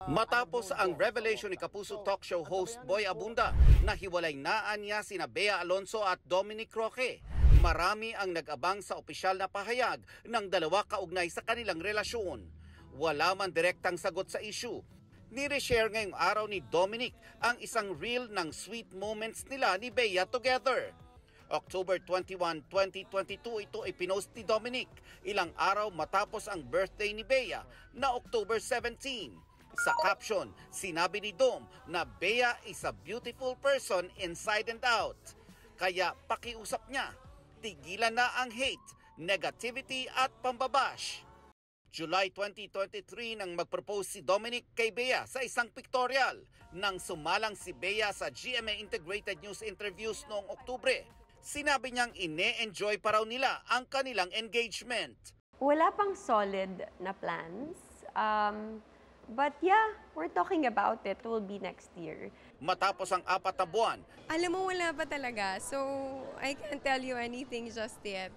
Matapos ang revelation ni Kapuso talk show host Boy Abunda na hiwalay na niya sina Bea Alonzo at Dominic Roque, marami ang nag-abang sa opisyal na pahayag ng dalawa kaugnay sa kanilang relasyon. Wala man direktang sagot sa issue. Nire-share ngayong araw ni Dominic ang isang reel ng sweet moments nila ni Bea together. October 21, 2022 ito ay pinost ni Dominic ilang araw matapos ang birthday ni Bea na October 17. Sa caption, sinabi ni Dom na Bea is a beautiful person inside and out. Kaya pakiusap niya, tigilan na ang hate, negativity at pambabash. July 2023 nang mag-propose si Dominic kay Bea sa isang pictorial. Nang sumalang si Bea sa GMA Integrated News interviews noong Oktubre, sinabi niyang ine-enjoy pa raw nila ang kanilang engagement. Wala pang solid na plans. But yeah, we're talking about it. It will be next year. Matapos ang 4 na buwan, Alam mo, wala pa talaga. So, I can't tell you anything just yet.